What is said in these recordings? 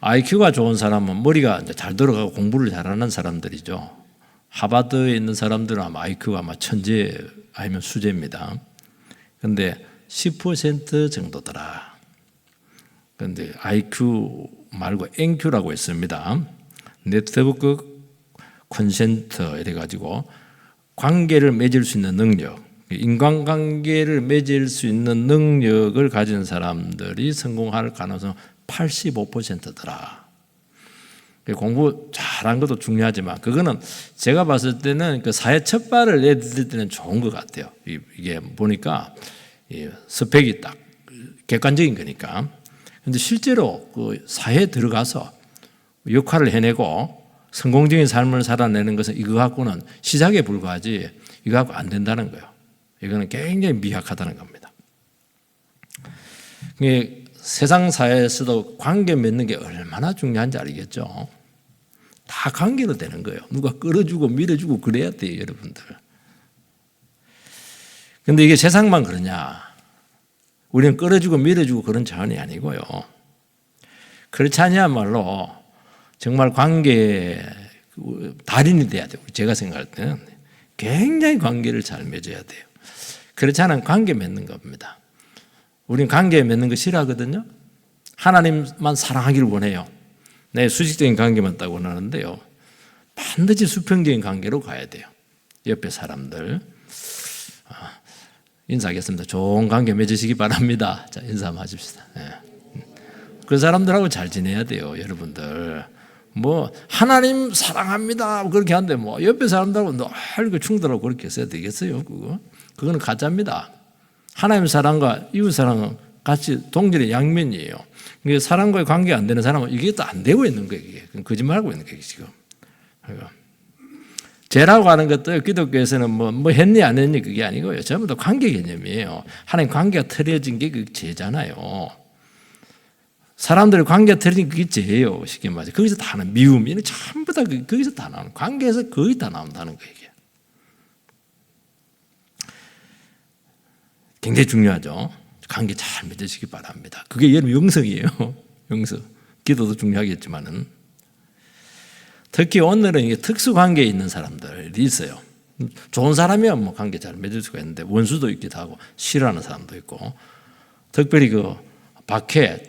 IQ가 좋은 사람은 머리가 이제 잘 돌아가고 공부를 잘하는 사람들이죠. 하버드에 있는 사람들은 아마 IQ가 아마 천재 아니면 수재입니다. 근데 10% 정도더라. 근데 IQ 말고 NQ라고 있습니다. 네트워크 콘센트 이래가지고 관계를 맺을 수 있는 능력, 인간관계를 맺을 수 있는 능력을 가진 사람들이 성공할 가능성 85%더라. 공부 잘한 것도 중요하지만 그거는 제가 봤을 때는 그 사회 첫발을 내딛을 때는 좋은 것 같아요. 이게 보니까 스펙이 딱 객관적인 거니까. 근데 실제로 그 사회에 들어가서 역할을 해내고 성공적인 삶을 살아내는 것은 이거 갖고는 시작에 불과하지 이거 갖고 안 된다는 거예요. 이거는 굉장히 미약하다는 겁니다. 세상 사회에서도 관계 맺는 게 얼마나 중요한지 알겠죠? 다 관계로 되는 거예요. 누가 끌어주고 밀어주고 그래야 돼요, 여러분들. 근데 이게 세상만 그러냐? 우리는 끌어주고 밀어주고 그런 차원이 아니고요. 그렇지 않냐말로 정말 관계 달인이 돼야 돼요. 제가 생각할 때는 굉장히 관계를 잘 맺어야 돼요. 그렇지 않으면 관계 맺는 겁니다. 우리는 관계 맺는 거 싫어하거든요. 하나님만 사랑하기를 원해요. 내 수직적인 관계만 따고 원하는데요. 반드시 수평적인 관계로 가야 돼요. 옆에 사람들 인사하겠습니다. 좋은 관계 맺으시기 바랍니다. 자, 인사 한번 하십시다. 네. 그 사람들하고 잘 지내야 돼요, 여러분들. 뭐 하나님 사랑합니다 그렇게 하는데 뭐 옆에 사람들하고 늘 충돌하고 그렇게 했어야 되겠어요? 그거는 가짜입니다. 하나님 사랑과 이웃 사랑은 같이 동질의 양면이에요. 이게 사랑과의 관계가 안 되는 사람은 이게 또 안 되고 있는 거예요. 이게 거짓말하고 있는 거예요 지금. 죄라고 하는 것도 기독교에서는 뭐 했니 안 했니 그게 아니고요. 전부 다 관계 개념이에요. 하나님 관계가 틀어진 게 그 죄잖아요. 사람들의 관계가 틀어진 그게 죄예요. 쉽게 말해서 거기서 다 나는 미움 이는 전부 다 거기서 다 나오는 관계에서 거의 다 나온다는 거예요. 이게. 굉장히 중요하죠. 관계 잘 맺으시기 바랍니다. 그게 여러분 영성이에요. 영성. 기도도 중요하겠지만은 특히 오늘은 이게 특수 관계에 있는 사람들이 있어요. 좋은 사람이면 뭐 관계 잘 맺을 수가 있는데 원수도 있기도 하고 싫어하는 사람도 있고 특별히 그 밖에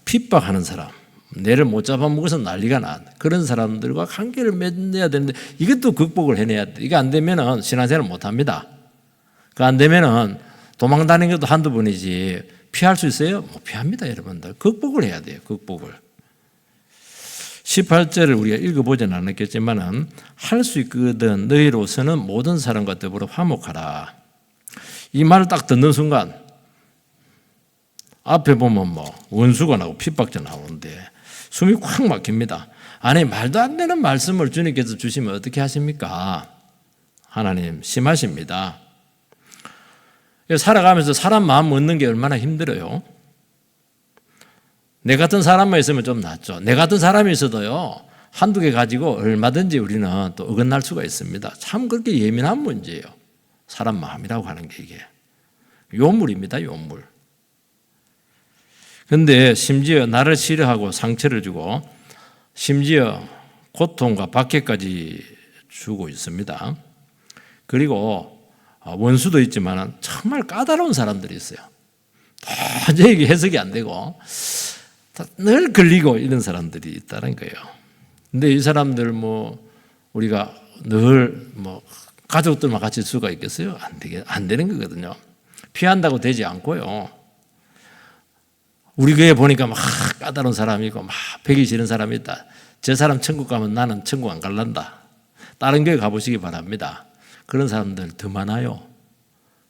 핍박하는 사람, 내를 못 잡아먹어서 난리가 난 그런 사람들과 관계를 맺어야 되는데 이것도 극복을 해내야 돼. 이게 안 되면은 신앙생활을 못 합니다. 그 안 되면은 도망 다니는 것도 한두 번이지 피할 수 있어요? 못 피합니다, 여러분들. 극복을 해야 돼요, 극복을. 18절을 우리가 읽어보지는 않았겠지만은 할 수 있거든 너희로서는 모든 사람과 더불어 화목하라. 이 말을 딱 듣는 순간 앞에 보면 뭐 원수가 나오고 핍박자 나오는데 숨이 콱 막힙니다. 아니 말도 안 되는 말씀을 주님께서 주시면 어떻게 하십니까? 하나님 심하십니다. 살아가면서 사람 마음 얻는 게 얼마나 힘들어요. 내 같은 사람만 있으면 좀 낫죠. 내 같은 사람이 있어도요 한두 개 가지고 얼마든지 우리는 또 어긋날 수가 있습니다. 참 그렇게 예민한 문제예요. 사람 마음이라고 하는 게 이게 요물입니다. 요물. 그런데 심지어 나를 싫어하고 상처를 주고 심지어 고통과 박해까지 주고 있습니다. 그리고 원수도 있지만 정말 까다로운 사람들이 있어요. 도저히 해석이 안 되고 늘 걸리고 이런 사람들이 있다는 거예요. 근데 이 사람들 뭐 우리가 늘 뭐 가족들만 같이 있을 수가 있겠어요? 안 되는 거거든요. 피한다고 되지 않고요. 우리 교회 보니까 막 까다로운 사람이 있고 막 배기 싫은 사람이 있다. 저 사람 천국 가면 나는 천국 안 갈란다. 다른 교회 가보시기 바랍니다. 그런 사람들 더 많아요.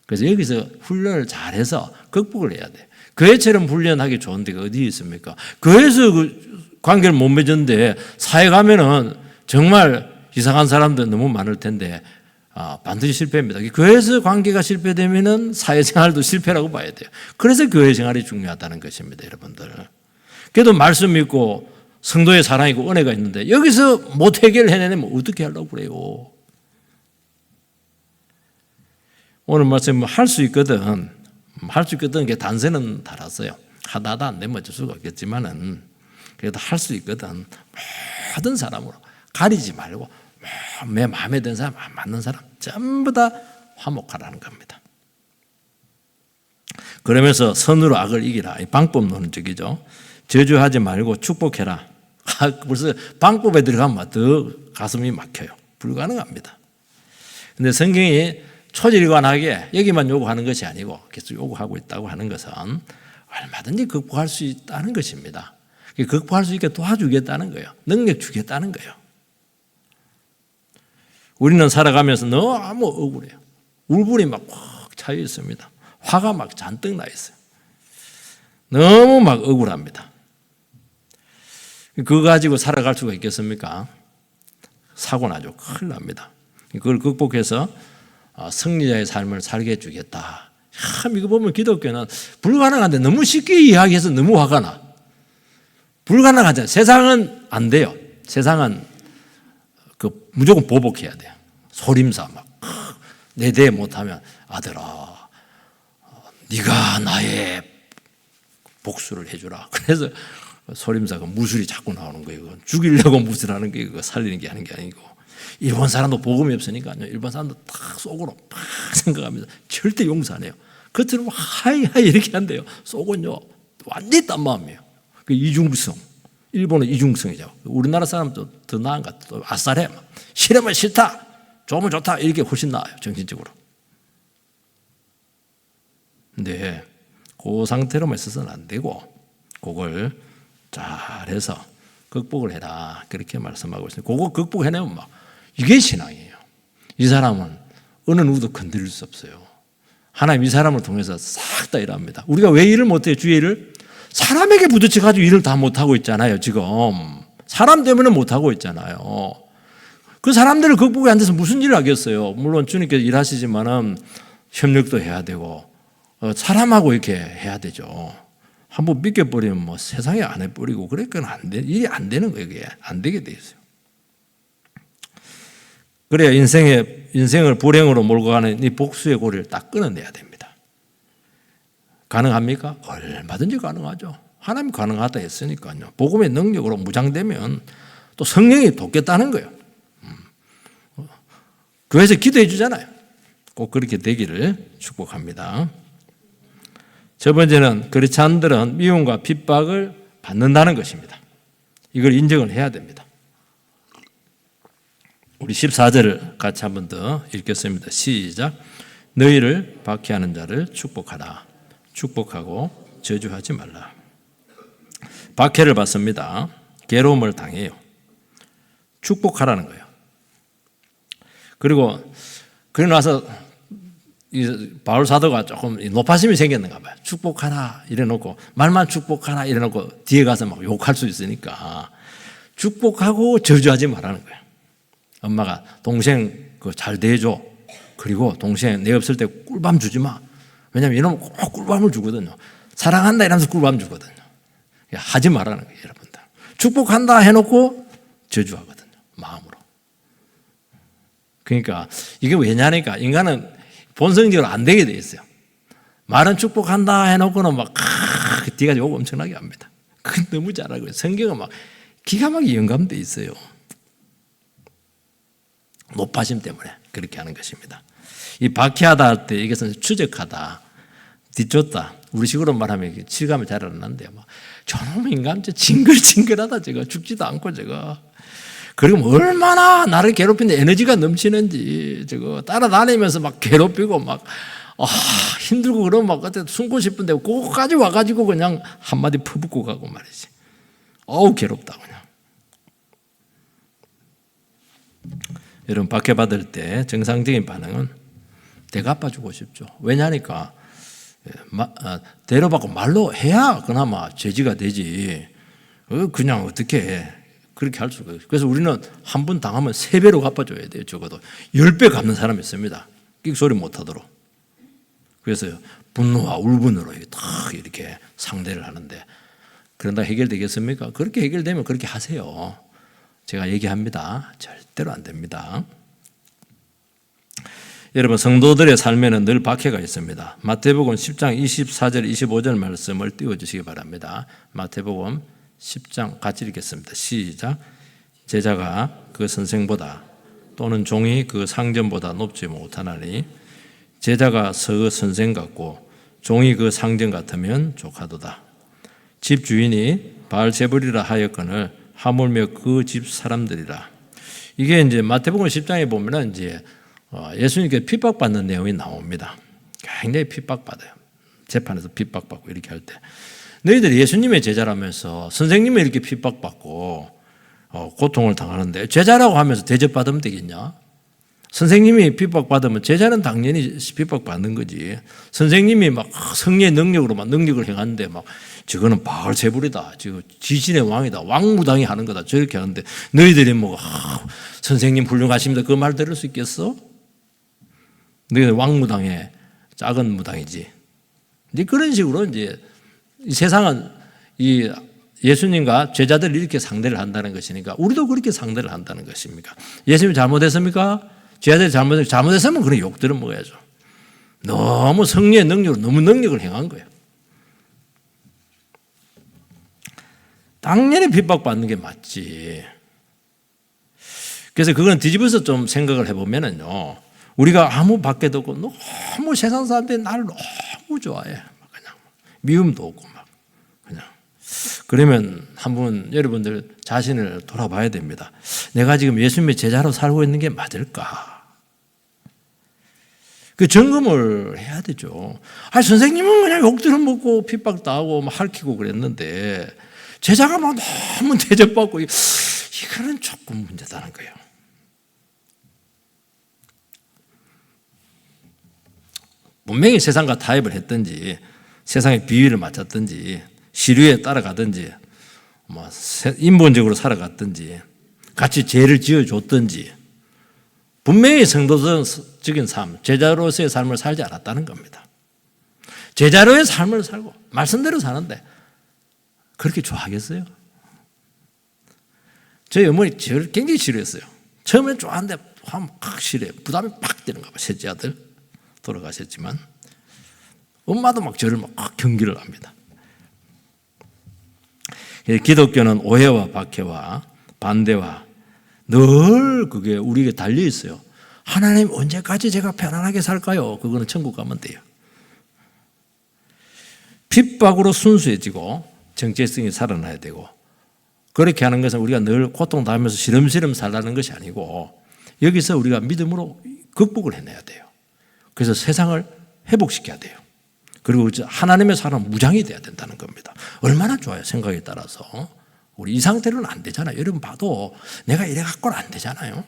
그래서 여기서 훈련을 잘해서 극복을 해야 돼. 교회처럼 훈련하기 좋은 데가 어디 있습니까? 교회에서 그 관계를 못 맺었는데 사회 가면은 정말 이상한 사람들 너무 많을 텐데 반드시 실패입니다. 교회에서 관계가 실패되면은 사회생활도 실패라고 봐야 돼요. 그래서 교회 생활이 중요하다는 것입니다, 여러분들. 그래도 말씀 있고 성도의 사랑이고 은혜가 있는데 여기서 못 해결해내면 어떻게 하려고 그래요? 오늘 말씀 할 수 있거든. 할 수 있거든. 게 단서는 달았어요. 하다하다 안 되면 어쩔 수가 없겠지만은 그래도 할 수 있거든. 모든 사람으로 가리지 말고 내 마음에 드는 사람, 안 맞는 사람 전부 다 화목하라는 겁니다. 그러면서 선으로 악을 이기라. 이 방법론적이죠. 저주하지 말고 축복해라. 벌써 방법에 들어가면 더 가슴이 막혀요. 불가능합니다. 그런데 성경이 초질관하게 여기만 요구하는 것이 아니고 계속 요구하고 있다고 하는 것은 얼마든지 극복할 수 있다는 것입니다. 극복할 수 있게 도와주겠다는 거예요. 능력 주겠다는 거예요. 우리는 살아가면서 너무 억울해요. 울분이 막 꽉 차여 있습니다. 화가 막 잔뜩 나 있어요. 너무 막 억울합니다. 그거 가지고 살아갈 수가 있겠습니까? 사고 나죠. 큰일 납니다. 그걸 극복해서 승리자의 삶을 살게 해주겠다. 참 이거 보면 기독교는 불가능한데 너무 쉽게 이야기해서 너무 화가 나. 불가능하잖아요. 세상은 안 돼요. 세상은 무조건 보복해야 돼요. 소림사 막 내 대 못하면 아들아 네가 나의 복수를 해주라. 그래서 소림사가 무술이 자꾸 나오는 거예요. 죽이려고 무술하는 게 그거 살리는 게 하는 게 아니고 일본 사람도 복음이 없으니까요. 일본 사람도 딱 속으로 막 생각하면서 절대 용서 안 해요. 겉으로 하이하이 이렇게 한대요. 속은요 완전히 딴 마음이에요. 그 이중성. 일본은 이중성이죠. 우리나라 사람도 더 나은 것 같아요. 아싸래. 싫으면 싫다. 좋으면 좋다. 이렇게 훨씬 나아요. 정신적으로. 근데 그 상태로만 있어서는 안 되고 그걸 잘해서 극복을 해라. 그렇게 말씀하고 있습니다. 그거 극복해내면 막 이게 신앙이에요. 이 사람은 어느 누구도 건드릴 수 없어요. 하나님 이 사람을 통해서 싹 다 일합니다. 우리가 왜 일을 못해요? 주의 일을? 사람에게 부딪혀가지고 일을 다 못하고 있잖아요. 지금 사람 때문에 못하고 있잖아요. 그 사람들을 극복이 안 돼서 무슨 일을 하겠어요? 물론 주님께서 일하시지만은 협력도 해야 되고 사람하고 이렇게 해야 되죠. 한번 믿겨버리면 뭐 세상에 안 해버리고 그러니까 일이 안 되는 거예요. 이게 안 되게 돼 있어요. 그래야 인생을 불행으로 몰고 가는 이 복수의 고리를 딱 끊어내야 됩니다. 가능합니까? 얼마든지 가능하죠. 하나님 가능하다 했으니까요. 복음의 능력으로 무장되면 또 성령이 돕겠다는 거예요. 교회에서 기도해 주잖아요. 꼭 그렇게 되기를 축복합니다. 첫 번째는 그렇지 않은들은 미움과 핍박을 받는다는 것입니다. 이걸 인정을 해야 됩니다. 우리 14절을 같이 한 번 더 읽겠습니다. 시작. 너희를 박해하는 자를 축복하라. 축복하고 저주하지 말라. 박해를 받습니다. 괴로움을 당해요. 축복하라는 거예요. 그리고 나서 바울 사도가 조금 높아심이 생겼는가 봐요. 축복하라 이래놓고 말만 축복하라 이래놓고 뒤에 가서 막 욕할 수 있으니까 축복하고 저주하지 말라는 거예요. 엄마가 동생 잘 대해줘. 그리고 동생 내 없을 때 꿀밤 주지 마. 왜냐하면 이놈은 꼭 꿀밤을 주거든요. 사랑한다 이러면서 꿀밤 주거든요. 하지 말라는 거예요. 여러분들. 축복한다 해놓고 저주하거든요. 마음으로. 그러니까 이게 왜냐니까 인간은 본성적으로 안 되게 돼 있어요. 말은 축복한다 해놓고는 막 뒤가 욕 엄청나게 합니다. 그건 너무 잘하고요. 성경은 막 기가 막히게 영감돼 있어요. 높아심 때문에 그렇게 하는 것입니다. 이 박해하다 할 때 이것은 추적하다, 뒤쫓다. 우리식으로 말하면 실감을 잘 안 나는데요. 저놈 인간 징글징글하다 저거 죽지도 않고 저거. 그리고 얼마나 나를 괴롭히는데 에너지가 넘치는지 저거 따라다니면서 막 괴롭히고 막 힘들고 그러면 막 그때 숨고 싶은데 그거까지 와가지고 그냥 한마디 퍼붓고 가고 말이지. 어우 괴롭다 그냥. 여러분 박해받을 때 정상적인 반응은 대갚아주고 싶죠. 왜냐니까 대로받고 말로 해야 그나마 제지가 되지. 그냥 어떻게 해. 그렇게 할 수가 있어요. 그래서 우리는 한 번 당하면 3배로 갚아줘야 돼요. 적어도 10배 갚는 사람이 있습니다. 끽소리 못하도록. 그래서 분노와 울분으로 딱 이렇게 상대를 하는데 그런다 해결되겠습니까? 그렇게 해결되면 그렇게 하세요. 제가 얘기합니다. 절대로 안 됩니다. 여러분 성도들의 삶에는 늘 박해가 있습니다. 마태복음 10장 24절 25절 말씀을 띄워주시기 바랍니다. 마태복음 10장 같이 읽겠습니다. 시작. 제자가 그 선생보다 또는 종이 그 상전보다 높지 못하나니 제자가 그 선생 같고 종이 그 상전 같으면 족하도다. 집 주인이 바알세불이라 하였거늘 하물며 그 집 사람들이라. 이게 이제 마태복음 10장에 보면은 이제 예수님께 핍박받는 내용이 나옵니다. 굉장히 핍박받아요. 재판에서 핍박받고 이렇게 할 때 너희들이 예수님의 제자라면서 선생님이 이렇게 핍박받고 고통을 당하는데 제자라고 하면서 대접받으면 되겠냐? 선생님이 핍박받으면 제자는 당연히 핍박받는 거지. 선생님이 막 성령의 능력으로 막 능력을 행하는데 막 저거는 바알세불이다, 지금 지진의 왕이다, 왕무당이 하는 거다 저렇게 하는데 너희들이 뭐 선생님 훌륭하십니다 그 말 들을 수 있겠어? 너희들 왕무당의 작은 무당이지. 이제 그런 식으로 이제 이 세상은 이 예수님과 제자들을 이렇게 상대를 한다는 것이니까 우리도 그렇게 상대를 한다는 것입니까? 예수님이 잘못했습니까? 제자들이 잘못했으면 그런 욕들은 먹어야죠. 너무 성령의 능력으로 너무 능력을 행한 거예요. 당연히 핍박받는 게 맞지. 그래서 그건 뒤집어서 좀 생각을 해보면은요, 우리가 아무 밖에도 없고 너무 세상 사람들이 나를 너무 좋아해. 그냥 미움도 없고 막 그냥. 그러면 한번 여러분들 자신을 돌아봐야 됩니다. 내가 지금 예수님의 제자로 살고 있는 게 맞을까? 그 점검을 해야 되죠. 선생님은 그냥 욕들을 먹고 핍박당하고 막 핥히고 그랬는데 제자가 막 너무 대접받고 이거는 조금 문제다는 거예요. 분명히 세상과 타협을 했든지 세상의 비위를 맞췄든지 시류에 따라가든지 뭐 인본적으로 살아갔든지 같이 죄를 지어줬든지 분명히 성도적인 삶, 제자로서의 삶을 살지 않았다는 겁니다. 제자로의 삶을 살고 말씀대로 사는데 그렇게 좋아하겠어요? 저희 어머니 저를 굉장히 싫어했어요. 처음엔 좋아하는데 하면 팍 싫어요. 부담이 팍 되는가 봐. 셋째 아들 돌아가셨지만 엄마도 막 저를 막 경기를 합니다. 기독교는 오해와 박해와 반대와 늘 그게 우리에게 달려 있어요. 하나님 언제까지 제가 편안하게 살까요? 그거는 천국 가면 돼요. 핍박으로 순수해지고 정체성이 살아나야 되고 그렇게 하는 것은 우리가 늘 고통당하면서 시름시름 살라는 것이 아니고 여기서 우리가 믿음으로 극복을 해내야 돼요. 그래서 세상을 회복시켜야 돼요. 그리고 하나님의 사람 무장이 돼야 된다는 겁니다. 얼마나 좋아요, 생각에 따라서. 우리 이 상태로는 안 되잖아요. 여러분 봐도 내가 이래 갖고는 안 되잖아요.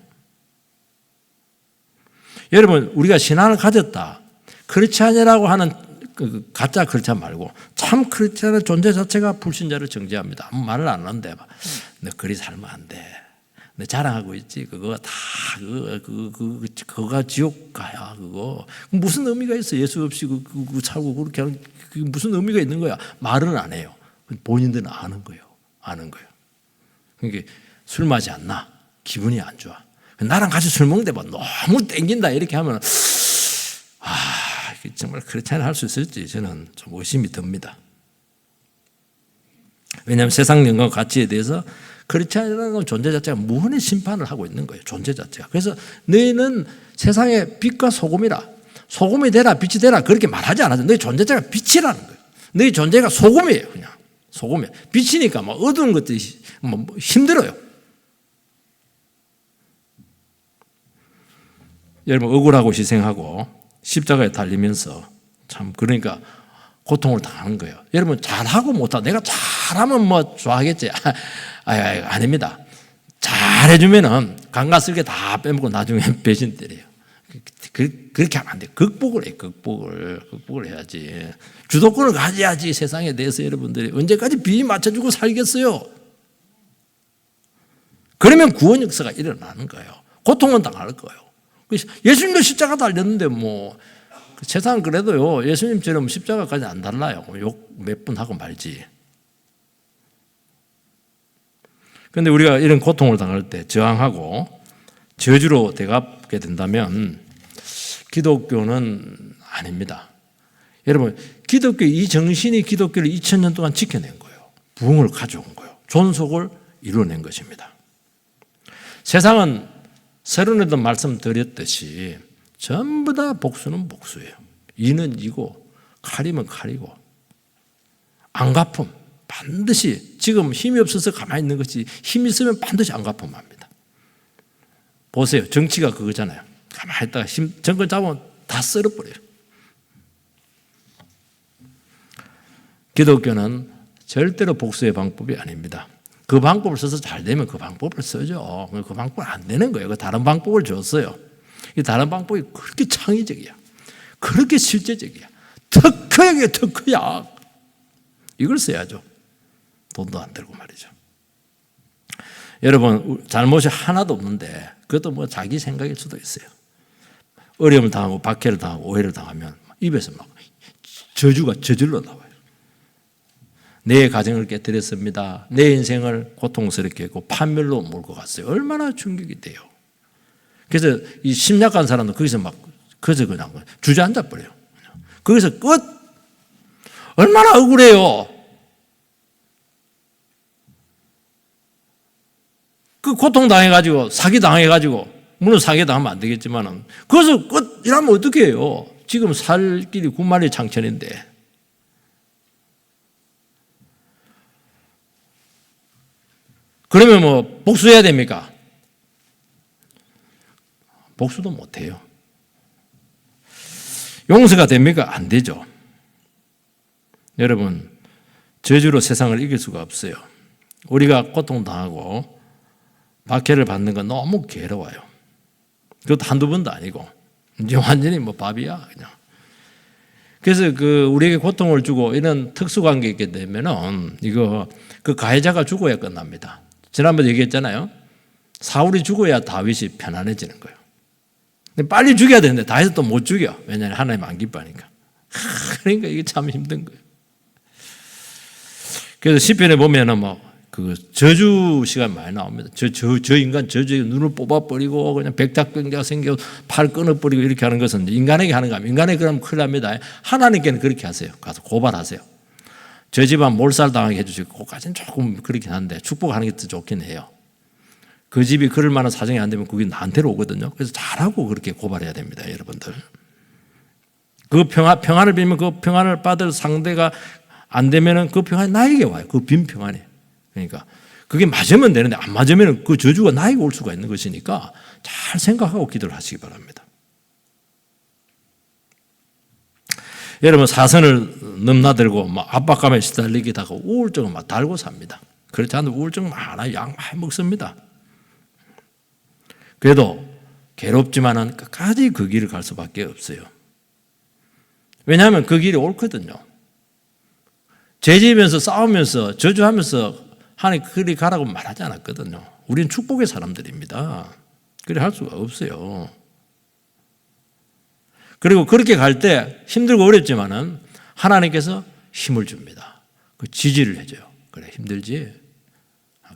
여러분 우리가 신앙을 가졌다, 크리스찬이라고 하는 그 가짜 크리스찬 말고 참 크리스찬의 존재 자체가 불신자를 정죄합니다. 아무 말을 안 하는데 너 그리 살면 안 돼. 너 자랑하고 있지. 그거 다 그거가 지옥 가야. 그거 무슨 의미가 있어? 예수 없이 그거 살고 그렇게 하는 그게 무슨 의미가 있는 거야? 말은 안 해요. 본인들은 아는 거예요. 아는 거예요. 그러니까 술 마시 안 나. 기분이 안 좋아. 나랑 같이 술 먹는데 막 너무 땡긴다 이렇게 하면 정말 크리스찬을 할 수 있을지 저는 좀 의심이 듭니다. 왜냐하면 세상 영광 가치에 대해서 크리스찬이라는 존재 자체가 무한의 심판을 하고 있는 거예요. 존재 자체가. 그래서 너희는 세상의 빛과 소금이라. 소금이 되라 빛이 되라 그렇게 말하지 않아요. 너희 존재 자체가 빛이라는 거예요. 너희 존재가 소금이에요. 그냥 소금이에요. 빛이니까 막 어두운 것들이 뭐 힘들어요. 여러분 억울하고 희생하고 십자가에 달리면서 참 그러니까 고통을 당하는 거예요. 여러분 잘하고 못하고 내가 잘하면 뭐 좋아하겠지. 아닙니다. 잘해주면은 강가쓸게 다 빼먹고 나중에 배신 때려요. 그렇게 하면 안 돼요. 극복을 해요. 극복을 해야지. 주도권을 가져야지. 세상에 대해서 여러분들이 언제까지 비위 맞춰주고 살겠어요? 그러면 구원 역사가 일어나는 거예요. 고통은 당할 거예요. 예수님도 십자가 달렸는데 뭐 세상은 그래도요 예수님처럼 십자가까지 안 달라요. 욕 몇 번 하고 말지. 그런데 우리가 이런 고통을 당할 때 저항하고 저주로 대갚게 된다면 기독교는 아닙니다. 여러분 기독교 이 정신이 기독교를 2000년 동안 지켜낸 거예요. 부흥을 가져온 거예요. 존속을 이루어낸 것입니다. 세상은 서론에도 말씀드렸듯이 전부 다 복수는 복수예요. 이는 이고 칼이면 칼이고 안갚음 반드시 지금 힘이 없어서 가만히 있는 것이 힘이 있으면 반드시 안갚음합니다. 보세요. 정치가 그거잖아요. 가만히 있다가 정권 잡으면 다 썰어버려요. 기독교는 절대로 복수의 방법이 아닙니다. 그 방법을 써서 잘 되면 그 방법을 쓰죠. 그 방법은 안 되는 거예요. 다른 방법을 줬어요. 이 다른 방법이 그렇게 창의적이야. 그렇게 실제적이야. 특허야, 특허야. 이걸 써야죠. 돈도 안 들고 말이죠. 여러분, 잘못이 하나도 없는데 그것도 뭐 자기 생각일 수도 있어요. 어려움을 당하고 박해를 당하고 오해를 당하면 입에서 막 저주가 저절로 나와요. 내 가정을 깨뜨렸습니다. 내 인생을 고통스럽게 했고 판멸로 몰고 갔어요. 얼마나 충격이 돼요. 그래서 이 심약한 사람도 거기서 막 그저 그냥 주저앉아 버려요. 거기서 끝. 얼마나 억울해요. 그 고통 당해가지고 사기 당해가지고 물론 사기 당하면 안 되겠지만은 거기서 끝 이러면 어떻게 해요? 지금 살 길이 9마리 창천인데. 그러면 뭐 복수해야 됩니까? 복수도 못해요. 용서가 됩니까? 안 되죠. 여러분, 저주로 세상을 이길 수가 없어요. 우리가 고통당하고 박해를 받는 건 너무 괴로워요. 그것도 한두 번도 아니고 이제 완전히 뭐 밥이야 그냥. 그래서 우리에게 고통을 주고 이런 특수관계 있게 되면은 이거 그 가해자가 죽어야 끝납니다. 지난번에 얘기했잖아요. 사울이 죽어야 다윗이 편안해지는 거예요. 근데 빨리 죽여야 되는데 다윗은 또 못 죽여. 왜냐하면 하나님 안 기뻐하니까. 그러니까 이게 참 힘든 거예요. 그래서 시편에 보면은 뭐 그 저주 시간 많이 나옵니다. 저 인간 저주에 눈을 뽑아버리고 그냥 백작병자가 생겨 팔 끊어버리고 이렇게 하는 것은 인간에게 하는 거면 인간에게 그러면 큰일 납니다. 하나님께는 그렇게 하세요. 가서 고발하세요. 저 집안 몰살 당하게 해주시고 그것까지는 조금 그렇긴 한데 축복하는 게 더 좋긴 해요. 그 집이 그럴 만한 사정이 안 되면 그게 나한테로 오거든요. 그래서 잘하고 그렇게 고발해야 됩니다. 여러분들. 그 평안을 빌면 그 평안을 받을 상대가 안 되면은 그 평안이 나에게 와요. 그 빈 평안이. 그러니까 그게 맞으면 되는데 안 맞으면 그 저주가 나에게 올 수가 있는 것이니까 잘 생각하고 기도를 하시기 바랍니다. 여러분 사선을 넘나들고 막 압박감에 시달리기다가 우울증을 막 달고 삽니다. 그렇지 않으면 우울증 많아요. 약 많이 먹습니다. 그래도 괴롭지만은 끝까지 그 길을 갈 수밖에 없어요. 왜냐하면 그 길이 옳거든요. 죄지으면서 싸우면서 저주하면서 하나님 그리 가라고 말하지 않았거든요. 우리는 축복의 사람들입니다. 그래 할 수가 없어요. 그리고 그렇게 갈 때 힘들고 어렵지만은 하나님께서 힘을 줍니다. 그 지지를 해줘요. 그래 힘들지?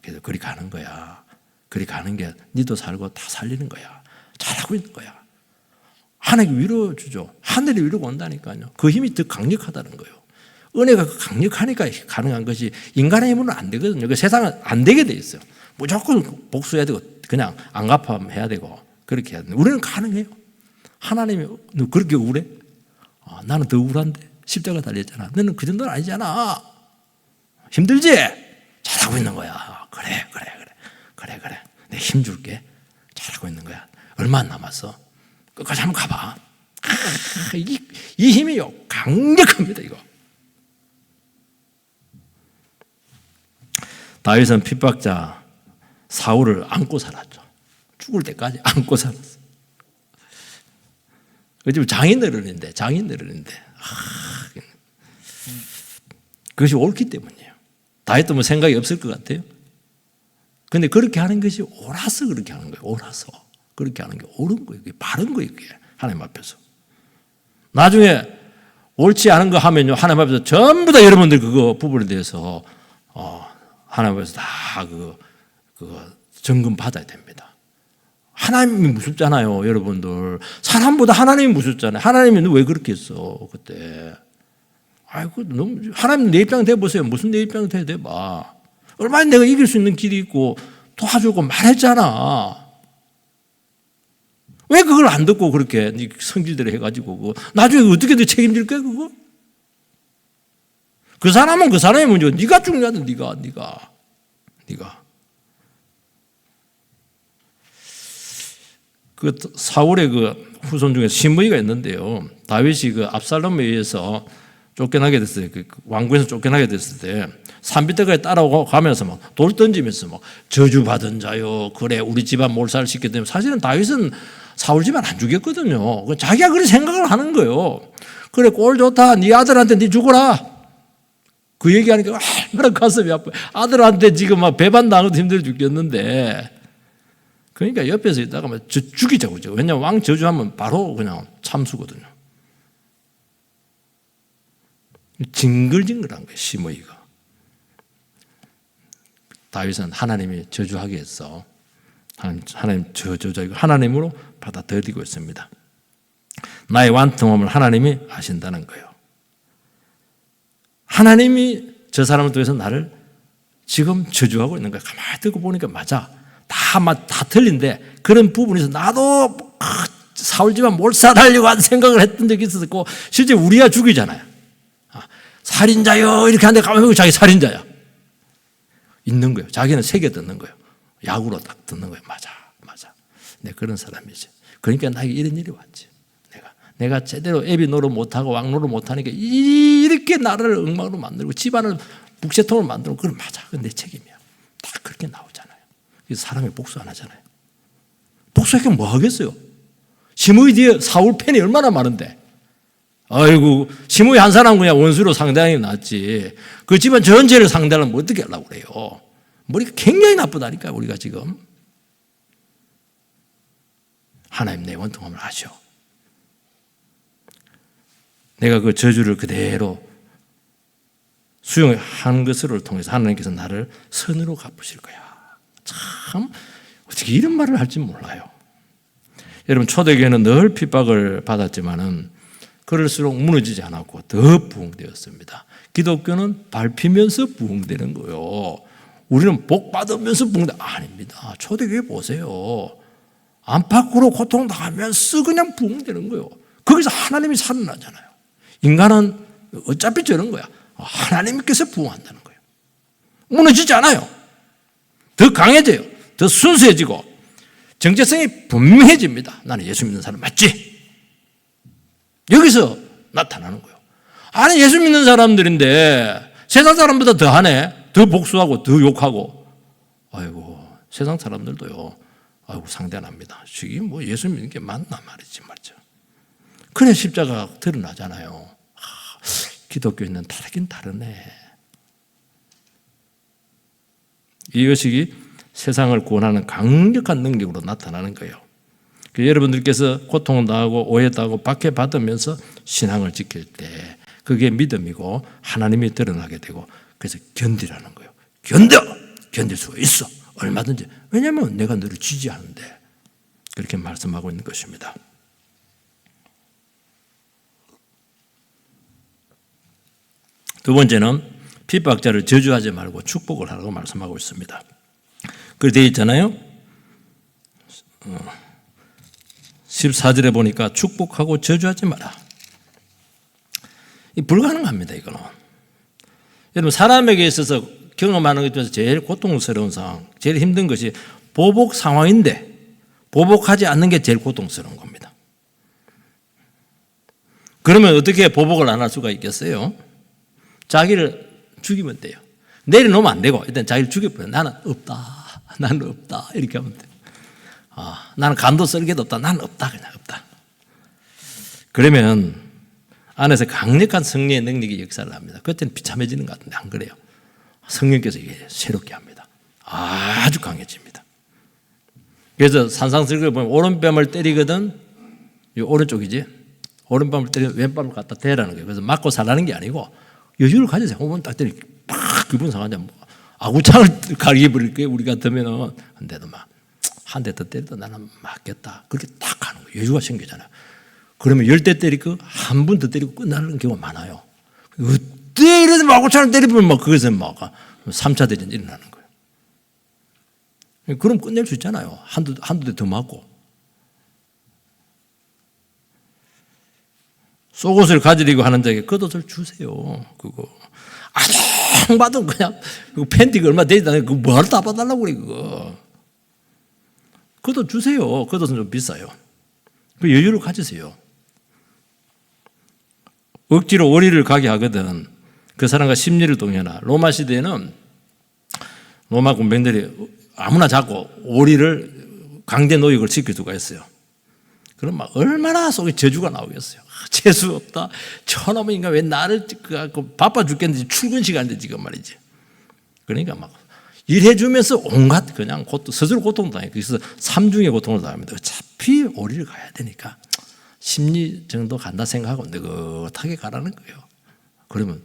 그래서 그리 가는 거야. 그리 가는 게 니도 살고 다 살리는 거야. 잘하고 있는 거야. 하나님께 위로 주죠. 하늘의 위로가 온다니까요. 그 힘이 더 강력하다는 거예요. 은혜가 강력하니까 가능한 것이 인간의 힘으로는 안 되거든요. 그 세상은 안 되게 돼 있어요. 무조건 복수해야 되고 그냥 안 갚으면 해야 되고 그렇게 해야 되는데 우리는 가능해요. 하나님이 너 그렇게 우울해? 나는 더 우울한데 십자가 달렸잖아. 너는 그 정도는 아니잖아. 힘들지? 잘하고 있는 거야. 그래. 내 힘 줄게. 잘하고 있는 거야. 얼마 안 남았어. 끝까지 한번 가봐. 이 힘이요. 강력합니다, 이거. 다윗은 핍박자 사울을 안고 살았죠. 죽을 때까지 안고 살았어. 지금 장인어른인데. 그것이 옳기 때문이에요. 다윗도 뭐 생각이 없을 것 같아요. 근데 그렇게 하는 것이 옳아서 그렇게 하는 거예요. 옳아서. 그렇게 하는 게 옳은 거예요. 그게 바른 거예요. 그게 하나님 앞에서. 나중에 옳지 않은 거 하면요. 하나님 앞에서 전부 다 여러분들 그거 부분에 대해서 하나님 앞에서 다 그거 점검 받아야 됩니다. 하나님이 무섭잖아요. 여러분들. 사람보다 하나님이 무섭잖아요. 하나님이 왜 그렇게 했어 그때. 아이고 너무 하나님 내 입장 대보세요. 무슨 내 입장 대봐. 얼마나 내가 이길 수 있는 길이 있고 도와주고 말했잖아. 왜 그걸 안 듣고 그렇게 성질대로 해가지고 그거 나중에 어떻게든 책임질 거야 그거? 그 사람은 그 사람의 문제고 네가 중요하다. 네가. 그 사울의 그 후손 중에 시므이가 있는데요. 다윗이 그 압살롬에 의해서 쫓겨나게 됐어요. 그 왕궁에서 쫓겨나게 됐을 때 산비대까지 따라가면서 막 돌 던지면서 막 저주받은 자요. 그래 우리 집안 몰살시켰기 때문에 사실은 다윗은 사울 집안 안 죽였거든요. 자기가 그런 생각을 하는 거예요. 그래 꼴 좋다. 네 아들한테 네 죽어라. 그 얘기하니까 얼마나 가슴이 아파요. 아들한테 지금 막 배반 당해도 힘들어 죽겠는데 그러니까 옆에서 있다가 막 죽이자고 그러죠. 왜냐하면 왕 저주하면 바로 그냥 참수거든요. 징글징글한 거예요. 시므이가. 다윗은 하나님이 저주하게 해서 하나님 저주자 이거 하나님으로 받아들이고 있습니다. 나의 완통함을 하나님이 아신다는 거예요. 하나님이 저 사람을 통해서 나를 지금 저주하고 있는 거야. 가만히 듣고 보니까 맞아. 다 틀린데 그런 부분에서 나도 사울 집안 몰살하려고 한 생각을 했던 적이 있었고 실제 우리가 죽이잖아요. 살인자요 이렇게 하는데 가만히 보면 자기 살인자야. 있는 거예요. 자기는 새겨 듣는 거예요. 약으로 딱 듣는 거예요. 맞아. 네, 그런 사람이지. 그러니까 나에게 이런 일이 왔지. 내가 제대로 애비 노릇 못하고 왕 노릇 못하니까 이렇게 나라를 엉망으로 만들고 집안을 북새통으로 만들고 그건 맞아. 그건 내 책임이야. 다 그렇게 나오잖아요. 그래서 사람이 복수 안 하잖아요. 복수하면 뭐 하겠어요? 시므이 뒤에 사울 팬이 얼마나 많은데. 아이고 시므이 한 사람 그냥 원수로 상대하는 게 낫지. 그 집안 전체를 상대하면 어떻게 하려고 그래요. 머리가 굉장히 나쁘다니까 우리가 지금. 하나님 내 원통함을 아셔. 내가 그 저주를 그대로 수용한 것을 통해서 하나님께서 나를 선으로 갚으실 거야. 참 어떻게 이런 말을 할지 몰라요. 여러분 초대교회는 늘 핍박을 받았지만은 그럴수록 무너지지 않았고 더 부흥되었습니다. 기독교는 밟히면서 부흥되는 거예요. 우리는 복 받으면서 부흥되 아닙니다. 초대교회 보세요. 안팎으로 고통당하면서 그냥 부흥되는 거예요. 거기서 하나님이 살아나잖아요. 인간은 어차피 저런 거야. 하나님께서 부흥한다는 거예요. 무너지지 않아요. 더 강해져요. 더 순수해지고 정체성이 분명해집니다. 나는 예수 믿는 사람 맞지? 여기서 나타나는 거예요. 아니 예수 믿는 사람들인데 세상 사람보다 더 하네. 더 복수하고 더 욕하고. 아이고 세상 사람들도요. 아이고 상대 안 합니다. 이게 뭐 예수 믿는 게 맞나 말이지 말이죠. 그래 십자가가 드러나잖아요. 기독교인은 다르긴 다르네. 이것이 세상을 구원하는 강력한 능력으로 나타나는 거예요. 여러분들께서 고통을 당하고 오해당하고 박해받으면서 신앙을 지킬 때 그게 믿음이고 하나님이 드러나게 되고 그래서 견디라는 거예요. 견딜 수가 있어. 얼마든지. 왜냐하면 내가 너를 지지하는데 그렇게 말씀하고 있는 것입니다. 두 번째는 핍박자를 저주하지 말고 축복을 하라고 말씀하고 있습니다. 그렇게 되어 있잖아요. 14절에 보니까 축복하고 저주하지 마라. 불가능합니다. 이거는. 여러분 사람에게 있어서 경험하는 것 중에서 제일 고통스러운 상황, 제일 힘든 것이 보복 상황인데 보복하지 않는 게 제일 고통스러운 겁니다. 그러면 어떻게 보복을 안 할 수가 있겠어요? 자기를 죽이면 돼요. 내려놓으면 안 되고 일단 자기를 죽여버려. 나는 없다 이렇게 하면 돼요. 나는 간도 썰개도 없다. 나는 없다. 그냥 없다. 그러면 안에서 강력한 성령의 능력이 역사를 합니다. 그때는 비참해지는 것 같은데 안 그래요. 성령께서 이게 새롭게 합니다. 아주 강해집니다. 그래서 산상설교에 보면 오른뺨을 때리거든 이 오른쪽이지 오른뺨을 때리면 왼뺨을 갖다 대라는 거예요. 그래서 맞고 살라는 게 아니고 여유를 가져서 오면 딱 때리고 팍 기분 상하지 뭐 아구창을 갈게 버릴 거예요. 우리 같으면은 근데도 막 한 대 더 때려도 나는 맞겠다. 그렇게 딱 하는 거예요. 여유가 생기잖아요. 그러면 10대 때리고 한 번 더 때리고 끝나는 경우가 많아요. 어때 이래서 아구창을 때리면 막 거기서 막 3차 대전이 일어나는 거예요. 그럼 끝낼 수 있잖아요. 한두 대 더 맞고. 속옷을 가지리고 하는 자에게 겉옷을 주세요. 그거. 아동 받은 그냥 그 팬티가 얼마 되지도 않아요. 그거 뭐하러 다 봐달라고 그래, 그거. 겉옷 주세요. 겉옷은 좀 비싸요. 그 여유를 가지세요. 억지로 오리를 가게 하거든 그 사람과 심리를 동의하나. 로마 시대에는 로마 군병들이 아무나 잡고 오리를 강제 노역을 시킬 수가 있어요. 그럼 막 얼마나 속에 저주가 나오겠어요. 재수 없다. 저놈의 인간 왜 나를 바빠 죽겠는지 출근 시간인데 지금 말이지. 그러니까 막 일해주면서 온갖 그냥 스스로 고통을 당해요. 그래서 삼중의 고통을 당합니다. 어차피 오리를 가야 되니까 심리 정도 간다 생각하고 느긋하게 가라는 거예요. 그러면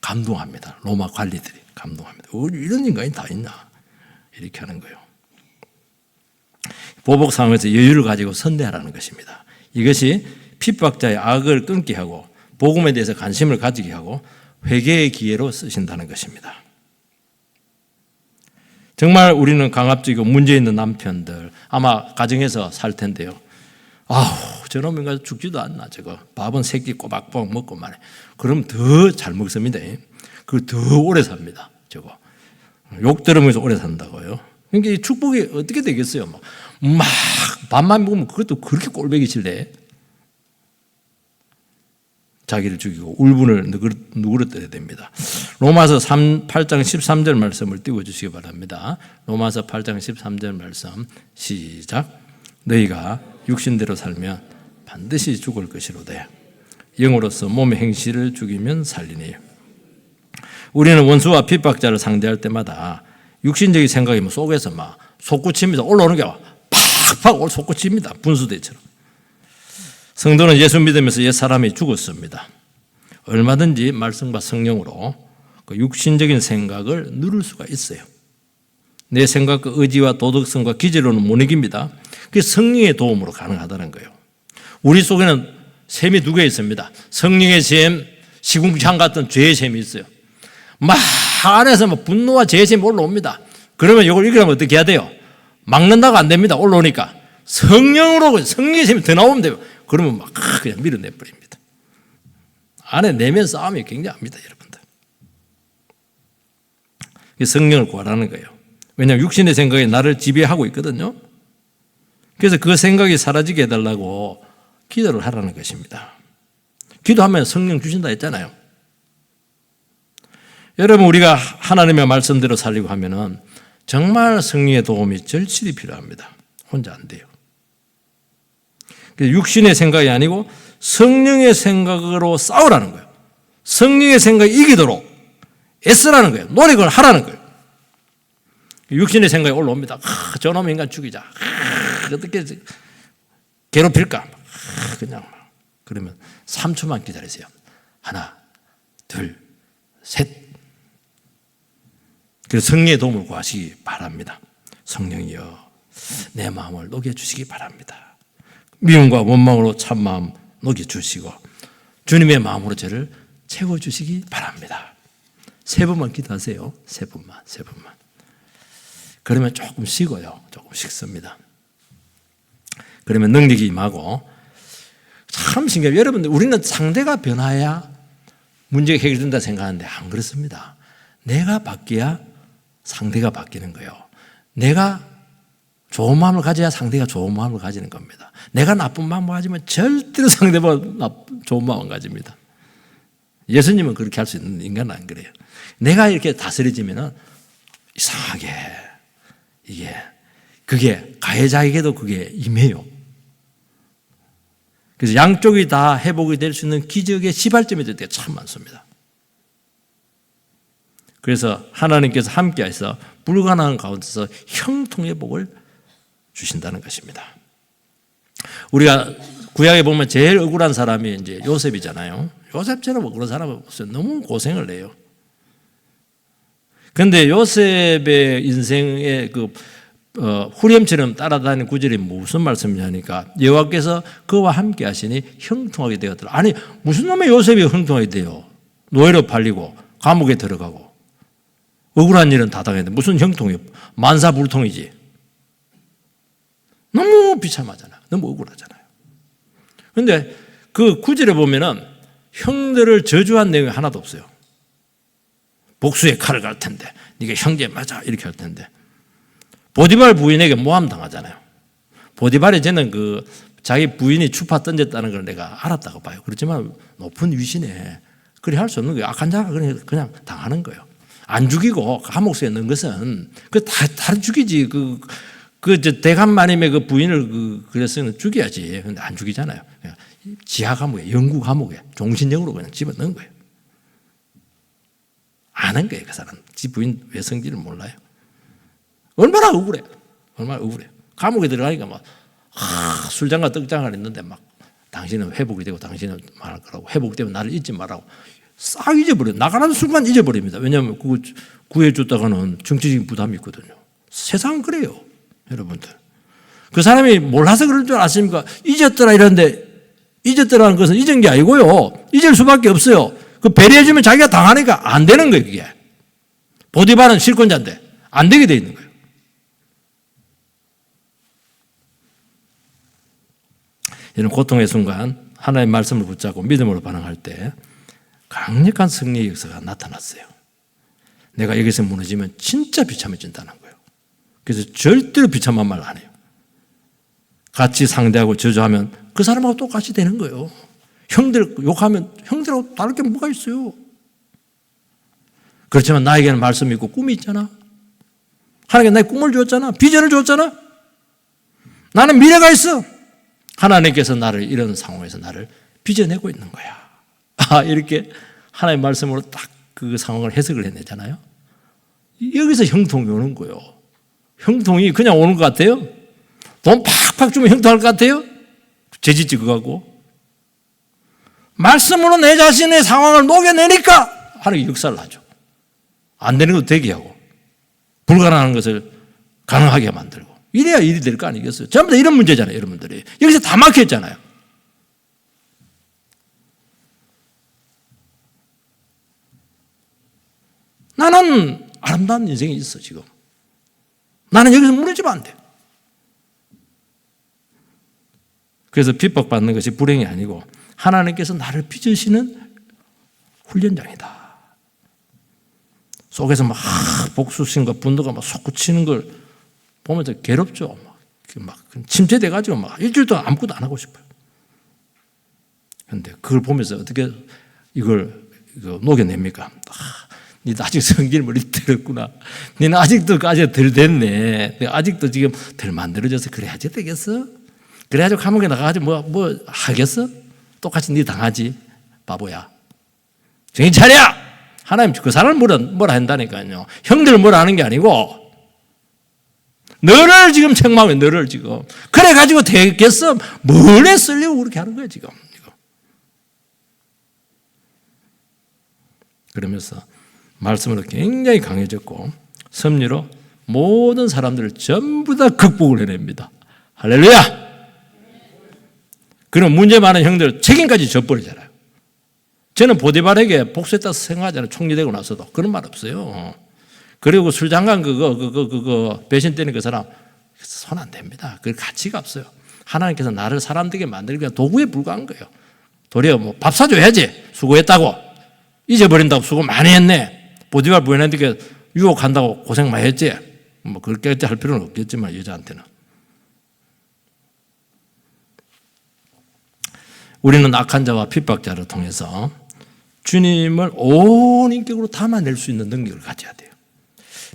감동합니다. 로마 관리들이 감동합니다. 이런 인간이 다 있나 이렇게 하는 거예요. 보복 상황에서 여유를 가지고 선대하라는 것입니다. 이것이 핍박자의 악을 끊게 하고 복음에 대해서 관심을 가지게 하고 회개의 기회로 쓰신다는 것입니다. 정말 우리는 강압적이고 문제 있는 남편들 아마 가정에서 살 텐데요. 아우 저놈 인간 죽지도 않나 저거 밥은 3끼 꼬박꼬박 먹고 말해. 그럼 더 잘 먹습니다. 그 더 오래 삽니다. 저거 욕 들으면서 오래 산다고요. 그러니까 이 축복이 어떻게 되겠어요? 막 밥만 먹으면 그것도 그렇게 꼴보기 싫대. 자기를 죽이고 울분을 누그러뜨려야 됩니다. 로마서 8장 13절 말씀을 띄워주시기 바랍니다. 로마서 8장 13절 말씀 시작. 너희가 육신대로 살면 반드시 죽을 것이로되 영으로서 몸의 행실을 죽이면 살리니. 우리는 원수와 핍박자를 상대할 때마다 육신적인 생각이 속에서 막 솟구칩니다. 올라오는 게 팍팍 솟구칩니다. 분수대처럼. 성도는 예수 믿으면서 옛사람이 죽었습니다. 얼마든지 말씀과 성령으로 그 육신적인 생각을 누를 수가 있어요. 내 생각과 의지와 도덕성과 기질로는 못 이깁니다. 그게 성령의 도움으로 가능하다는 거예요. 우리 속에는 셈이 2개 있습니다. 성령의 셈, 시궁창 같은 죄의 셈이 있어요. 막 안에서 막 분노와 죄의 셈이 올라옵니다. 그러면 이걸 이기려면 어떻게 해야 돼요? 막는다고 안 됩니다. 올라오니까. 성령으로 성령의 셈이 더 나오면 돼요. 그러면 막 그냥 밀어내버립니다. 안에 내면 싸움이 굉장합니다, 여러분들. 성령을 구하라는 거예요. 왜냐하면 육신의 생각이 나를 지배하고 있거든요. 그래서 그 생각이 사라지게 해달라고 기도를 하라는 것입니다. 기도하면 성령 주신다 했잖아요. 여러분 우리가 하나님의 말씀대로 살려고 하면은 정말 성령의 도움이 절실히 필요합니다. 혼자 안 돼요. 육신의 생각이 아니고 성령의 생각으로 싸우라는 거예요. 성령의 생각이 이기도록 애쓰라는 거예요. 노력을 하라는 거예요. 육신의 생각이 올라옵니다. 저놈 인간 죽이자. 어떻게 괴롭힐까? 그냥 막. 그러면 3초만 기다리세요. 하나, 둘, 셋. 그래서 성령의 도움을 구하시기 바랍니다. 성령이여 내 마음을 녹여주시기 바랍니다. 미움과 원망으로 참마음 녹여주시고 주님의 마음으로 저를 채워주시기 바랍니다. 3번만 기도하세요. 3번만. 그러면 조금 쉬고요. 조금 식습니다. 그러면 능력이 임하고 참 신기해요. 여러분들 우리는 상대가 변화해야 문제가 해결된다 생각하는데 안 그렇습니다. 내가 바뀌어야 상대가 바뀌는 거예요. 내가 좋은 마음을 가져야 상대가 좋은 마음을 가지는 겁니다. 내가 나쁜 마음을 가지면 절대로 상대방 좋은 마음을 가집니다. 예수님은 그렇게 할 수 있는 인간은 안 그래요. 내가 이렇게 다스려지면 이상하게 그게 가해자에게도 그게 임해요. 그래서 양쪽이 다 회복이 될 수 있는 기적의 시발점이 될 때가 참 많습니다. 그래서 하나님께서 함께해서 불가능한 가운데서 형통의 복을 주신다는 것입니다. 우리가 구약에 보면 제일 억울한 사람이 이제 요셉이잖아요. 요셉처럼 억울한 사람은 없어요. 너무 고생을 해요. 그런데 요셉의 인생의 후렴처럼 따라다니는 구절이 무슨 말씀이냐니까 여호와께서 그와 함께 하시니 형통하게 되었더라. 아니 무슨 놈의 요셉이 형통하게 돼요? 노예로 팔리고 감옥에 들어가고 억울한 일은 다 당했는데 무슨 형통이 만사불통이지. 너무 비참하잖아요. 너무 억울하잖아요. 그런데 그 구절에 보면은 형들을 저주한 내용이 하나도 없어요. 복수의 칼을 갈 텐데 네가 형제 맞아 이렇게 할 텐데 보디발 부인에게 모함 당하잖아요. 보디발이 저는 그 자기 부인이 추파 던졌다는 걸 내가 알았다고 봐요. 그렇지만 높은 위신에 그리 할 수 없는 거예요. 악한 자가 그냥 당하는 거예요. 안 죽이고 감옥에 넣는 것은 그 다 죽이지. 대감마님의 그 부인을 그랬으면 죽여야지. 근데 안 죽이잖아요. 그냥 지하 감옥에, 영구 감옥에 종신형으로 그냥 집어 넣은 거예요. 아는 거예요, 그 사람. 지 부인 외성질을 몰라요. 얼마나 억울해. 얼마나 억울해. 감옥에 들어가니까 막 술장과 떡장을 했는데 막 당신은 회복이 되고 당신은 말할 거라고 회복되면 나를 잊지 말라고 싹 잊어버려요. 나가는 순간 잊어버립니다. 왜냐하면 그거 구해줬다가는 정치적인 부담이 있거든요. 세상은 그래요. 여러분들. 그 사람이 몰라서 그럴 줄 아십니까? 잊었더라 이러는데 잊었더라는 것은 잊은 게 아니고요. 잊을 수밖에 없어요. 그 배려해주면 자기가 당하니까 안 되는 거예요. 그게. 보디발은 실권자인데 안 되게 돼 있는 거예요. 이런 고통의 순간 하나님의 말씀을 붙잡고 믿음으로 반응할 때 강력한 승리의 역사가 나타났어요. 내가 여기서 무너지면 진짜 비참해진다는 거예요. 그래서 절대로 비참한 말 안 해요. 같이 상대하고 저주하면 그 사람하고 똑같이 되는 거예요. 형들 욕하면 형들하고 다를 게 뭐가 있어요. 그렇지만 나에게는 말씀이 있고 꿈이 있잖아. 하나님께 나의 꿈을 주었잖아. 비전을 주었잖아. 나는 미래가 있어. 하나님께서 나를 이런 상황에서 나를 빚어내고 있는 거야. 이렇게 하나님의 말씀으로 딱 그 상황을 해석을 해내잖아요. 여기서 형통이 오는 거예요. 형통이 그냥 오는 것 같아요? 돈 팍팍 주면 형통할 것 같아요? 죄짓 지그하고 말씀으로 내 자신의 상황을 녹여내니까 하나님이 역사를 하죠. 안 되는 것도 되게 하고 불가능한 것을 가능하게 만들고 이래야 일이 될 거 아니겠어요? 전부 다 이런 문제잖아요. 여러분들이 여기서 다 막혔잖아요. 나는 아름다운 인생이 있어. 지금 나는 여기서 무너지면 안 돼. 그래서 핍박받는 것이 불행이 아니고 하나님께서 나를 빚으시는 훈련장이다. 속에서 막 복수심과 분노가 막 솟구치는 걸 보면서 괴롭죠. 막 침체돼가지고 막 일주일 동안 아무것도 안 하고 싶어요. 그런데 그걸 보면서 어떻게 이걸 녹여냅니까? 니도 아직 성질 머리 들었구나. 니는 아직도 덜 됐네. 내가 아직도 지금 덜 만들어져서 그래야지 되겠어? 그래가지고 감옥에 나가가지고 뭐 하겠어? 똑같이 니 당하지. 바보야. 정신 차려! 하나님 그 사람을 뭐라 한다니까요. 형들을 뭐라 하는 게 아니고 너를 지금 책망해. 너를 지금. 그래가지고 되겠어? 뭘 했으려고 그렇게 하는 거야 지금. 그러면서 말씀으로 굉장히 강해졌고 섭리로 모든 사람들을 전부 다 극복을 해냅니다. 할렐루야! 그럼 문제 많은 형들 책임까지 져버리잖아요. 저는 보디발에게 복수했다 생각하잖아요. 총리되고 나서도. 그런 말 없어요. 그리고 술장관 그거 배신 때리는 그 사람 손 안 댑니다. 그 가치가 없어요. 하나님께서 나를 사람 되게 만들기 위한 도구에 불과한 거예요. 도리어 뭐 밥 사줘야지. 수고했다고. 잊어버린다고 수고 많이 했네. 보디발 부인한테 유혹한다고 고생 많이 했지. 뭐 그렇게 할 필요는 없겠지만 여자한테는. 우리는 악한 자와 핍박자를 통해서 주님을 온 인격으로 담아낼 수 있는 능력을 가져야 돼요.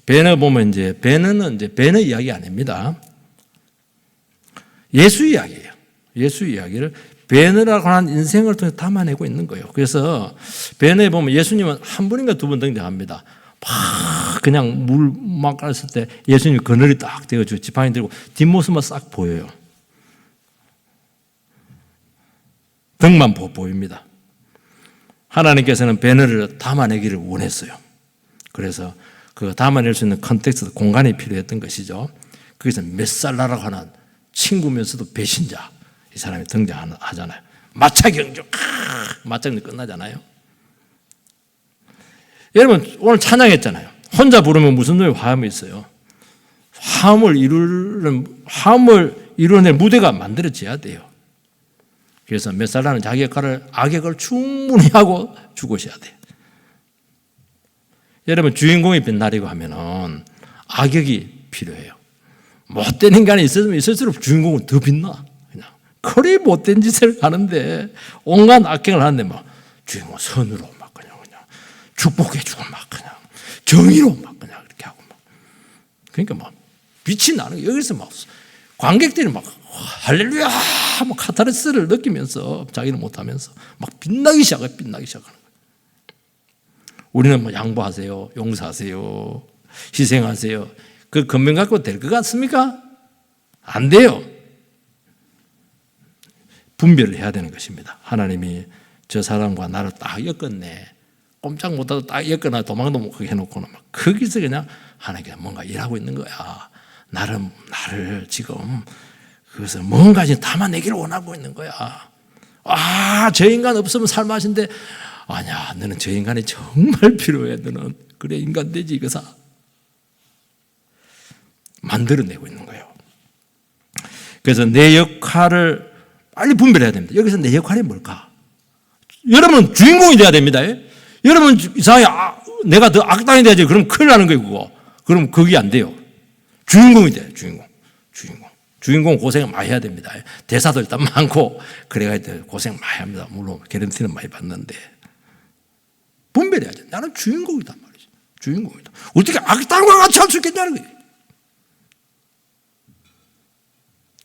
배너 보면 배너는 배너 이야기 아닙니다. 예수 이야기예요. 예수 이야기를 배너라고 하는 인생을 통해 담아내고 있는 거예요. 그래서 배너에 보면 예수님은 한 번인가 두 번 등장합니다. 막 그냥 물 막 깔았을 때 예수님이 그늘이 딱 되어지고 지팡이 들고 뒷모습만 싹 보여요. 등만 보입니다. 하나님께서는 배너를 담아내기를 원했어요. 그래서 그 담아낼 수 있는 컨텍스트, 공간이 필요했던 것이죠. 거기서 메살라라고 하는 친구면서도 배신자, 이 사람이 등장하잖아요. 마차 경주, 마차 경주 끝나잖아요. 여러분 오늘 찬양했잖아요. 혼자 부르면 무슨 놈의 화음이 있어요. 화음을 이루는 무대가 만들어져야 돼요. 그래서 몇 살 나는 자기 역할을 악역을 충분히 하고 죽으셔야 돼요. 여러분 주인공이 빛나려고 하면은 악역이 필요해요. 못된 인간이 있으면 있을수록 주인공은 더 빛나. 그냥 그리 못된 짓을 하는데 온갖 악행을 하는데 막 주인공 선으로 막 그냥 축복해주고 막 그냥 정의로 막 그냥 이렇게 하고 막 그러니까 막 빛이 나는 거예요. 여기서 막 관객들이 막 할렐루야 막 카타르시스를 느끼면서 자기는 못하면서 막 빛나기 시작하는 거예요. 우리는 뭐 양보하세요, 용서하세요, 희생하세요. 그 권면 갖고 될 것 같습니까? 안 돼요. 분별을 해야 되는 것입니다. 하나님이 저 사람과 나를 딱 엮었네. 꼼짝 못하고 딱 엮거나 도망도 못 가게 해놓고는 막 거기서 그냥 하나님께 뭔가 일하고 있는 거야. 나를 지금 그래서 뭔가 지금 담아내기를 원하고 있는 거야. 저 인간 없으면 살맛인데 아니야, 너는 저 인간이 정말 필요해. 너는 그래 인간 되지 이거사. 만들어내고 있는 거예요. 그래서 내 역할을 빨리 분별해야 됩니다. 여기서 내 역할이 뭘까? 여러분 주인공이 돼야 됩니다. 여러분 이상하게 내가 더 악당이 돼야지. 그럼 큰일 나는 거예요. 그거. 그럼 그게 안 돼요. 주인공이 돼요. 주인공 고생 많이 해야 됩니다. 대사도 일단 많고 그래야 고생 많이 합니다. 물론 개런티는 많이 받는데 분별해야죠. 나는 주인공이단 말이죠. 주인공이다. 어떻게 악당과 같이 할 수 있겠냐는 거예요.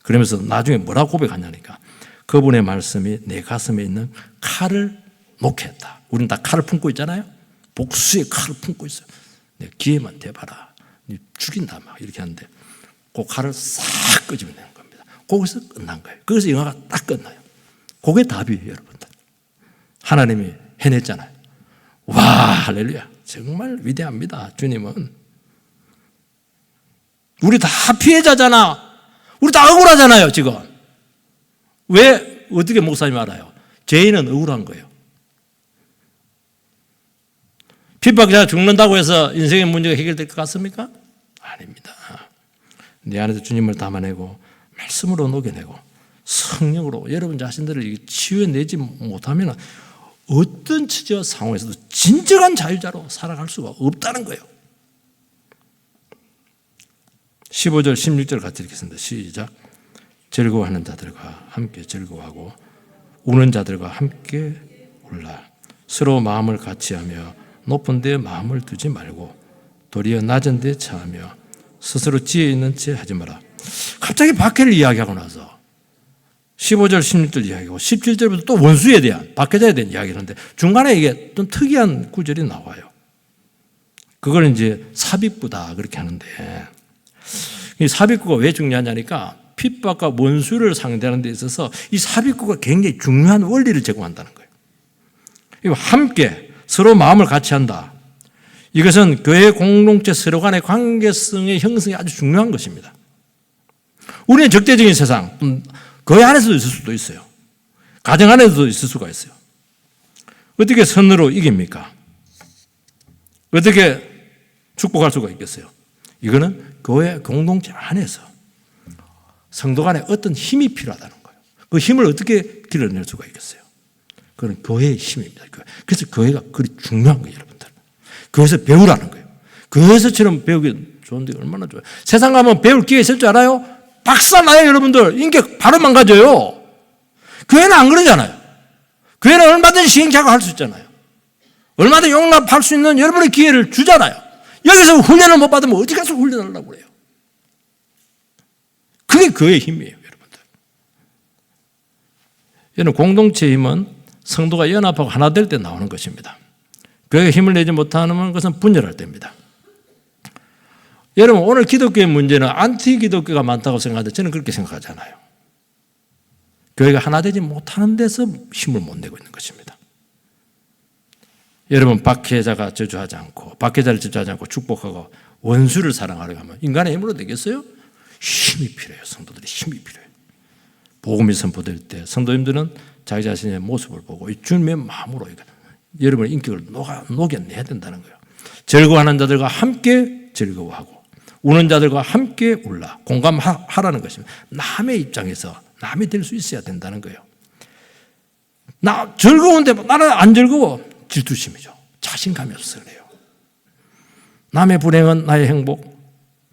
그러면서 나중에 뭐라고 고백하냐니까 그분의 말씀이 내 가슴에 있는 칼을 놓게 했다. 우리는 다 칼을 품고 있잖아요. 복수의 칼을 품고 있어요. 내 기회만 대봐라. 죽인다 막 이렇게 하는데 그 칼을 싹 끄집어내는 겁니다. 거기서 끝난 거예요. 거기서 영화가 딱 끝나요. 그게 답이에요, 여러분들. 하나님이 해냈잖아요. 와, 할렐루야. 정말 위대합니다. 주님은. 우리 다 피해자잖아. 우리 다 억울하잖아요, 지금. 왜, 어떻게 목사님 알아요? 죄인은 억울한 거예요. 핍박자 죽는다고 해서 인생의 문제가 해결될 것 같습니까? 아닙니다. 내 안에서 주님을 담아내고 말씀으로 녹여내고 성령으로 여러분 자신들을 치유해내지 못하면 어떤 처지와 상황에서도 진정한 자유자로 살아갈 수가 없다는 거예요. 15절 16절 같이 읽겠습니다. 시작. 즐거워하는 자들과 함께 즐거워하고 우는 자들과 함께 울라. 서로 마음을 같이하며 높은 데 마음을 두지 말고 도리어 낮은 데 처하며 스스로 지혜 있는 채 하지 마라. 갑자기 박해를 이야기하고 나서 15절 16절 이야기하고 17절부터 또 원수에 대한 박해자에 대한 이야기를 하는데 중간에 이게 좀 특이한 구절이 나와요. 그걸 이제 삽입구다 그렇게 하는데 이 삽입구가 왜 중요하냐니까 핍박과 원수를 상대하는 데 있어서 이 삽입구가 굉장히 중요한 원리를 제공한다는 거예요. 함께 서로 마음을 같이 한다. 이것은 교회 공동체 서로 간의 관계성의 형성이 아주 중요한 것입니다. 우리는 적대적인 세상, 교회 안에서도 있을 수도 있어요. 가정 안에서도 있을 수가 있어요. 어떻게 선으로 이깁니까? 어떻게 축복할 수가 있겠어요? 이거는 교회 공동체 안에서 성도 간에 어떤 힘이 필요하다는 거예요. 그 힘을 어떻게 길러낼 수가 있겠어요? 그건 교회의 힘입니다. 그래서 교회가 그리 중요한 거예요, 여러분들. 교회에서 배우라는 거예요. 교회에서처럼 배우기 좋은데 얼마나 좋아요. 세상 가면 배울 기회 있을 줄 알아요? 박살나요, 여러분들. 인격 바로 망가져요. 교회는 안 그러잖아요. 교회는 얼마든지 시행착오 할 수 있잖아요. 얼마든지 용납할 수 있는 여러분의 기회를 주잖아요. 여기서 훈련을 못 받으면 어디 가서 훈련하려고 그래요? 그게 교회의 힘이에요, 여러분들. 여러분, 공동체의 힘은 성도가 연합하고 하나 될 때 나오는 것입니다. 교회가 힘을 내지 못하는 것은 분열할 때입니다. 여러분, 오늘 기독교의 문제는 안티 기독교가 많다고 생각하는데 저는 그렇게 생각하지 않아요. 교회가 하나 되지 못하는 데서 힘을 못 내고 있는 것입니다. 여러분, 박해자를 저주하지 않고 축복하고 원수를 사랑하려고 하면 인간의 힘으로 되겠어요? 힘이 필요해요. 성도들이 힘이 필요해요. 복음이 선포될 때 성도님들은 자기 자신의 모습을 보고 이 주님의 마음으로 여러분의 인격을 녹여내야 된다는 거예요. 즐거워하는 자들과 함께 즐거워하고 우는 자들과 함께 울라. 공감하라는 것입니다. 남의 입장에서 남이 될 수 있어야 된다는 거예요. 나 즐거운데 나는 안 즐거워. 질투심이죠. 자신감이 없어서 그래요. 남의 불행은 나의 행복,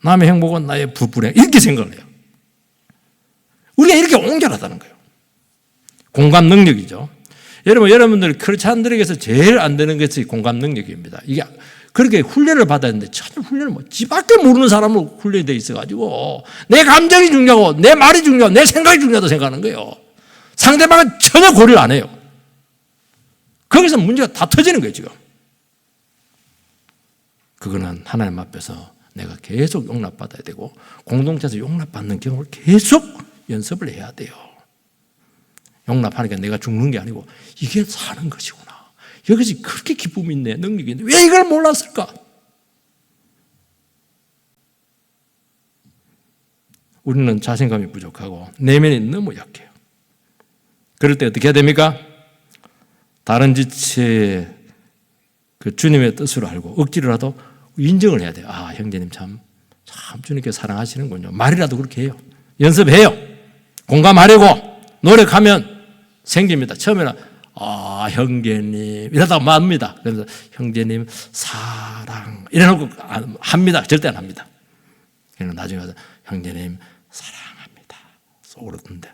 남의 행복은 나의 불행, 이렇게 생각을 해요. 우리가 이렇게 옹졸하다는 거예요. 공감 능력이죠. 여러분들 크리스찬들에게서 제일 안 되는 것이 공감 능력입니다. 이게 그렇게 훈련을 받아야 하는데 전혀 훈련을 지밖에 모르는 사람으로 훈련이 돼 있어가지고 내 감정이 중요하고 내 말이 중요하고 내 생각이 중요하다고 생각하는 거예요. 상대방은 전혀 고려를 안 해요. 거기서 문제가 다 터지는 거예요, 지금. 그거는 하나님 앞에서 내가 계속 용납받아야 되고 공동체에서 용납받는 경험을 계속 연습을 해야 돼요. 용납하니까 내가 죽는 게 아니고 이게 사는 것이구나. 여기서 그렇게 기쁨이 있네, 능력이 있네. 왜 이걸 몰랐을까? 우리는 자신감이 부족하고 내면이 너무 약해요. 그럴 때 어떻게 해야 됩니까? 다른 지체의 그 주님의 뜻으로 알고 억지로라도 인정을 해야 돼요. 아, 형제님 참 주님께 사랑하시는군요. 말이라도 그렇게 해요. 연습해요. 공감하려고 노력하면 생깁니다. 처음에는 형제님 이러다가 맙니다. 그래서 형제님 사랑 이래놓고 합니다. 절대 안 합니다. 그래서 나중에 가서 형제님 사랑합니다. 속으로 듣는데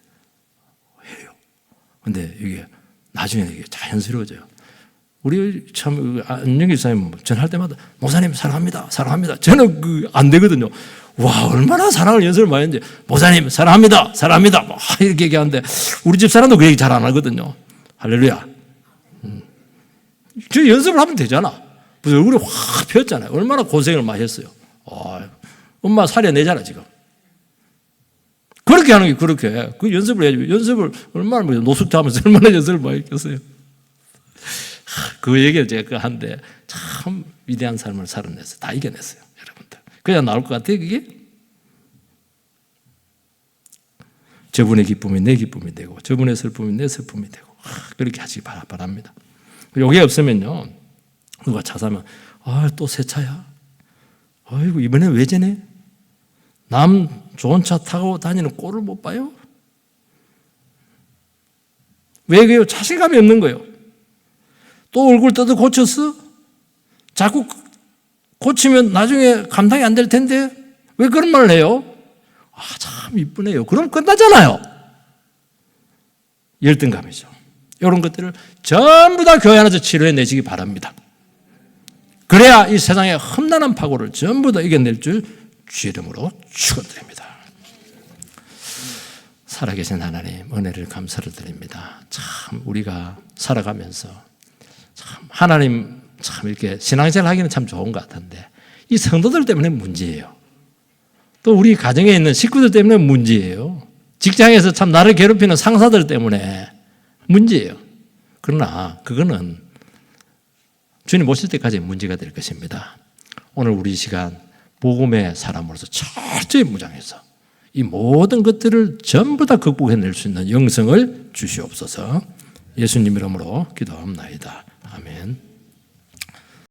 해요. 근데 이게 나중에 이게 자연스러워져요. 우리 참 안영기 사님 전할 때마다 목사님 사랑합니다. 사랑합니다. 저는 안 되거든요. 와, 얼마나 사랑을 연습을 많이 했는지 목사님 사랑합니다. 사랑합니다. 뭐 이렇게 얘기하는데 우리 집 사람도 그 얘기 잘 안 하거든요. 할렐루야. 저 연습을 하면 되잖아. 무슨 얼굴이 확 폈잖아요. 얼마나 고생을 많이 했어요. 엄마 살려내잖아 지금. 그렇게 하는 게 그렇게. 그 연습을 해야지. 연습을 얼마나 노숙자 하면서 얼마나 연습을 많이 했겠어요. 그 얘기를 제가 한데 참 위대한 삶을 살아냈어요. 다 이겨냈어요. 여러분들. 그냥 나올 것 같아요 그게? 저분의 기쁨이 내 기쁨이 되고 저분의 슬픔이 내 슬픔이 되고 그렇게 하시기 바랍니다. 요게 없으면요 누가 차 사면 또 새 차야? 아이고 이번에 왜 저네? 남 좋은 차 타고 다니는 꼴을 못 봐요? 왜 그래요? 자신감이 없는 거예요. 또 얼굴 뜯어 고쳤어? 자꾸 고치면 나중에 감당이 안 될 텐데 왜 그런 말을 해요? 참 이쁘네요. 그럼 끝나잖아요. 열등감이죠. 이런 것들을 전부 다 교회 안에서 치료해내시기 바랍니다. 그래야 이 세상의 험난한 파고를 전부 다 이겨낼 줄 주의 이름으로 축원드립니다. 살아계신 하나님 은혜를 감사를 드립니다. 참 우리가 살아가면서 참 하나님 참 이렇게 신앙생활 하기는 참 좋은 것 같은데 이 성도들 때문에 문제예요. 또 우리 가정에 있는 식구들 때문에 문제예요. 직장에서 참 나를 괴롭히는 상사들 때문에 문제예요. 그러나 그거는 주님 오실 때까지 문제가 될 것입니다. 오늘 우리 시간 복음의 사람으로서 철저히 무장해서 이 모든 것들을 전부 다 극복해낼 수 있는 영성을 주시옵소서. 예수님 이름으로 기도합니다. 아멘.